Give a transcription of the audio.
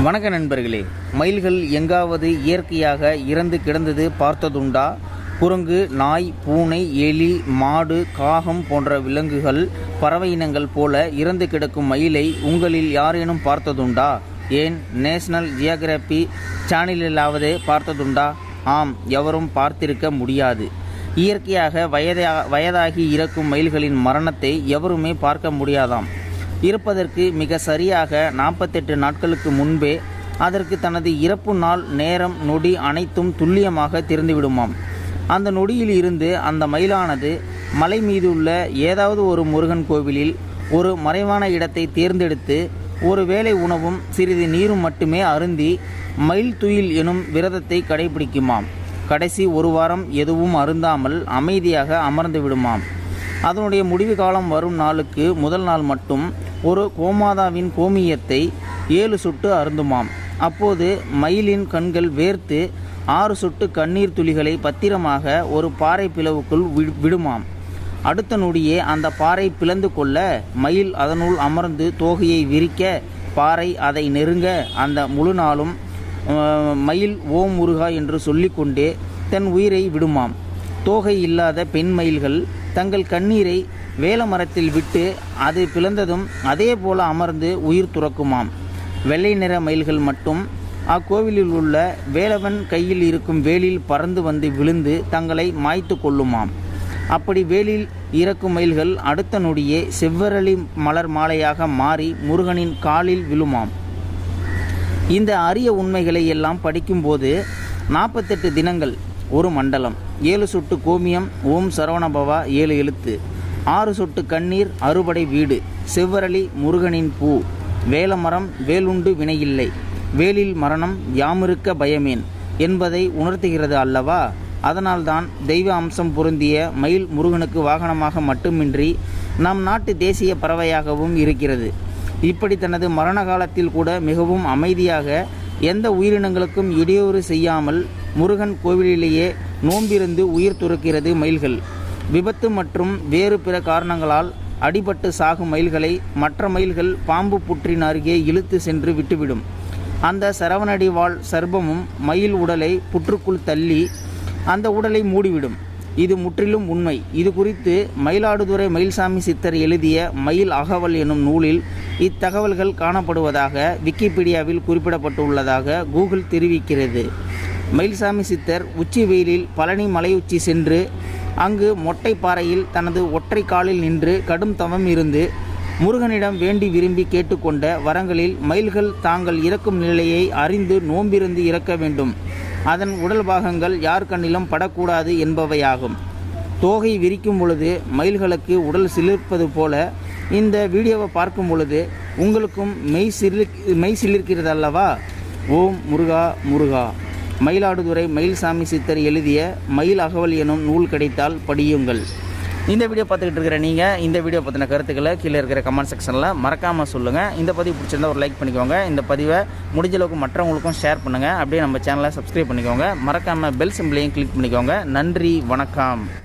வணக்க நண்பர்களே, மயில்கள் எங்காவது இயற்கையாக இறந்து கிடந்தது பார்த்ததுண்டா? குரங்கு, நாய், பூனை, எலி, மாடு, காகம் போன்ற விலங்குகள், பறவை இனங்கள் போல இறந்து கிடக்கும் மயிலை உங்களில் யாரேனும் பார்த்ததுண்டா? ஏன் நேஷனல் ஜியோகிராபி சேனலிலாவது பார்த்ததுண்டா? ஆம், எவரும் பார்த்திருக்க முடியாது. இயற்கையாக வயதாகி இறக்கும் மயில்களின் மரணத்தை எவருமே பார்க்க முடியாதாம். இருப்பதற்கு மிக சரியாக 48 நாட்களுக்கு முன்பே அதற்கு தனது இறப்பு நாள், நேரம், நொடி அனைத்தும் துல்லியமாக தெரிந்துவிடுமாம். அந்த நொடியில் இருந்து அந்த மயிலானது மலை மீது உள்ள ஏதாவது ஒரு முருகன் கோவிலில் ஒரு மறைவான இடத்தை தேர்ந்தெடுத்து ஒரு வேளை உணவும் சிறிது நீரும் மட்டுமே அருந்தி மயில் துயில் எனும் விரதத்தை கடைபிடிக்குமாம். கடைசி ஒரு வாரம் எதுவும் அருந்தாமல் அமைதியாக அமர்ந்து விடுமாம். அதனுடைய முடிவு காலம் வரும் நாளுக்கு முதல் நாள் மட்டும் ஒரு கோமாதாவின் கோமியத்தை 7 சொட்டு அருந்துமாம். அப்போது மயிலின் கண்கள் வேர்த்து 6 சொட்டு கண்ணீர் துளிகளை பத்திரமாக ஒரு பாறை பிளவுக்குள் விடுமாம். அடுத்த நொடியே அந்த பாறை பிளந்து கொள்ள மயில் அதனுள் அமர்ந்து தோகையை விரிக்க, பாறை அதை நெருங்க அந்த முழு நாளும் மயில் ஓம் முருகா என்று சொல்லிக்கொண்டே தன் உயிரை விடுமாம். தோகை இல்லாத பெண் மயில்கள் தங்கள் கண்ணீரை வேல மரத்தில் விட்டு அது பிளந்ததும் அதே போல அமர்ந்து உயிர் துறக்குமாம். வெள்ளை நிற மயில்கள் மட்டும் அக்கோவிலில் உள்ள வேலவன் கையில் இருக்கும் வேலில் பறந்து வந்து விழுந்து தங்களை மாய்த்து கொள்ளுமாம். அப்படி வேலில் இறக்கும் மயில்கள் அடுத்த நொடியே செவ்வரளி மலர் மாலையாக மாறி முருகனின் காலில் விழுமாம். இந்த அரிய உண்மைகளை எல்லாம் படிக்கும்போது 48 தினங்கள், ஒரு மண்டலம், 7 சொட்டு கோமியம், ஓம் சரவணபவா 7 எழுத்து, 6 சொட்டு கண்ணீர், அறுபடை வீடு, செவ்வரளி முருகனின் பூ, வேலமரம் வேலுண்டு வினையில்லை, வேலில் மரணம் யாமிருக்க பயமேன் என்பதை உணர்த்துகிறது அல்லவா? அதனால்தான் தெய்வ அம்சம் பொருந்திய மயில் முருகனுக்கு வாகனமாக மட்டுமின்றி நம் நாட்டு தேசிய பறவையாகவும் இருக்கிறது. இப்படி தனது மரண காலத்தில் கூட மிகவும் அமைதியாக எந்த உயிரினங்களுக்கும் இடையூறு செய்யாமல் முருகன் கோவிலிலேயே நோம்பிருந்து உயிர் துறக்கிறது மயில்கள். விபத்து மற்றும் வேறு பிற காரணங்களால் அடிபட்டு சாகும் மயில்களை மற்ற மயில்கள் பாம்பு புற்றின் அருகே இழுத்து சென்று விட்டுவிடும். அந்த சரவணடி வாழ் சர்ப்பமும் மயில் உடலை புற்றுக்குள் தள்ளி அந்த உடலை மூடிவிடும். இது முற்றிலும் உண்மை. இது குறித்து மயிலாடுதுறை மயில்சாமி சித்தர் எழுதிய மயில் அகவல் எனும் நூலில் இத்தகவல்கள் காணப்படுவதாக விக்கிபீடியாவில் குறிப்பிடப்பட்டுள்ளதாக கூகுள் தெரிவிக்கிறது. மயில்சாமி சித்தர் உச்சி வெயிலில் பழனி மலையுச்சி சென்று அங்கு மொட்டை பாறையில் தனது ஒற்றை காலில் நின்று கடும் தவம் இருந்து முருகனிடம் வேண்டி விரும்பி கேட்டுக்கொண்ட வரங்களில் மயில்கள் தாங்கள் இறக்கும் நிலையை அறிந்து நோம்பிருந்து இறக்க வேண்டும், அதன் உடல் பாகங்கள் யார் கண்ணிலும் படக்கூடாது என்பவையாகும். தோகை விரிக்கும் பொழுது மயில்களுக்கு உடல் சிலிர்ப்பது போல இந்த வீடியோவை பார்க்கும் பொழுது உங்களுக்கும் மெய் சிலிர்க்கிறது அல்லவா? ஓம் முருகா முருகா. மயிலாடுதுறை மயில்சாமி சித்தர் எழுதிய மயில் அகவல் எனும் நூல் கிடைத்தால் படியுங்கள். இந்த வீடியோ பார்த்துக்கிட்டு இருக்கிற நீங்கள் இந்த வீடியோ பற்றின கருத்துக்களை கீழே இருக்கிற கமெண்ட் செக்ஷனில் மறக்காமல் சொல்லுங்கள். இந்த பதிவு பிடிச்சிருந்தால் ஒரு லைக் பண்ணிக்கோங்க. இந்த பதிவை முடிஞ்ச அளவுக்கு மற்றவங்களுக்கும் ஷேர் பண்ணுங்கள். அப்படியே நம்ம சேனலை சப்ஸ்கிரைப் பண்ணிக்கோங்க. மறக்காமல் பெல் சிம்பிளையும் கிளிக் பண்ணிக்கோங்க. நன்றி, வணக்கம்.